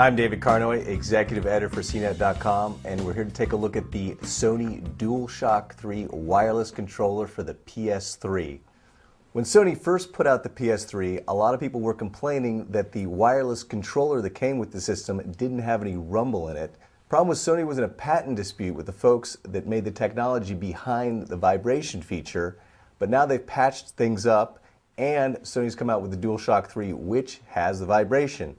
I'm David Carnoy, Executive Editor for CNET.com, and we're here to take a look at the Sony DualShock 3 wireless controller for the PS3. When Sony first put out the PS3, a lot of people were complaining that the wireless controller that came with the system didn't have any rumble in it. Problem was, Sony was in a patent dispute with the folks that made the technology behind the vibration feature, but now they've patched things up, and Sony's come out with the DualShock 3, which has the vibration.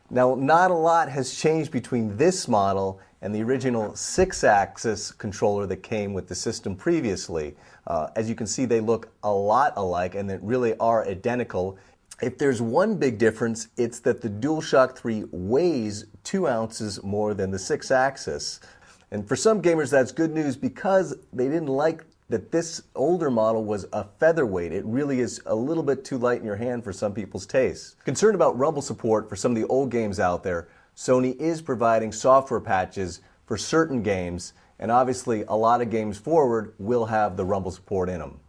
Now, not a lot has changed between this model and the original 6-axis controller that came with the system previously. As you can see, they look a lot alike and they really are identical. If there's one big difference, it's that the DualShock 3 weighs 2 ounces more than the 6-axis. And for some gamers, that's good news because they didn't like that this older model was a featherweight. It really is a little bit too light in your hand for some people's tastes. Concerned about rumble support for some of the old games out there, Sony is providing software patches for certain games, and obviously a lot of games forward will have the rumble support in them.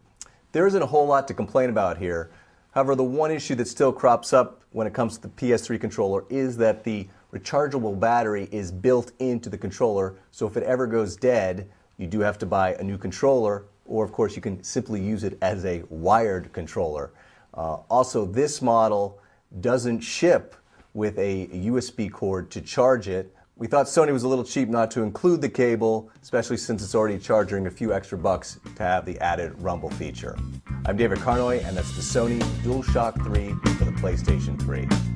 There isn't a whole lot to complain about here. However, the one issue that still crops up when it comes to the PS3 controller is that the rechargeable battery is built into the controller, so if it ever goes dead, you do have to buy a new controller, or of course you can simply use it as a wired controller. Also, this model doesn't ship with a USB cord to charge it. We thought Sony was a little cheap not to include the cable, especially since it's already charging a few extra bucks to have the added rumble feature. I'm David Carnoy, and that's the Sony DualShock 3 for the PlayStation 3.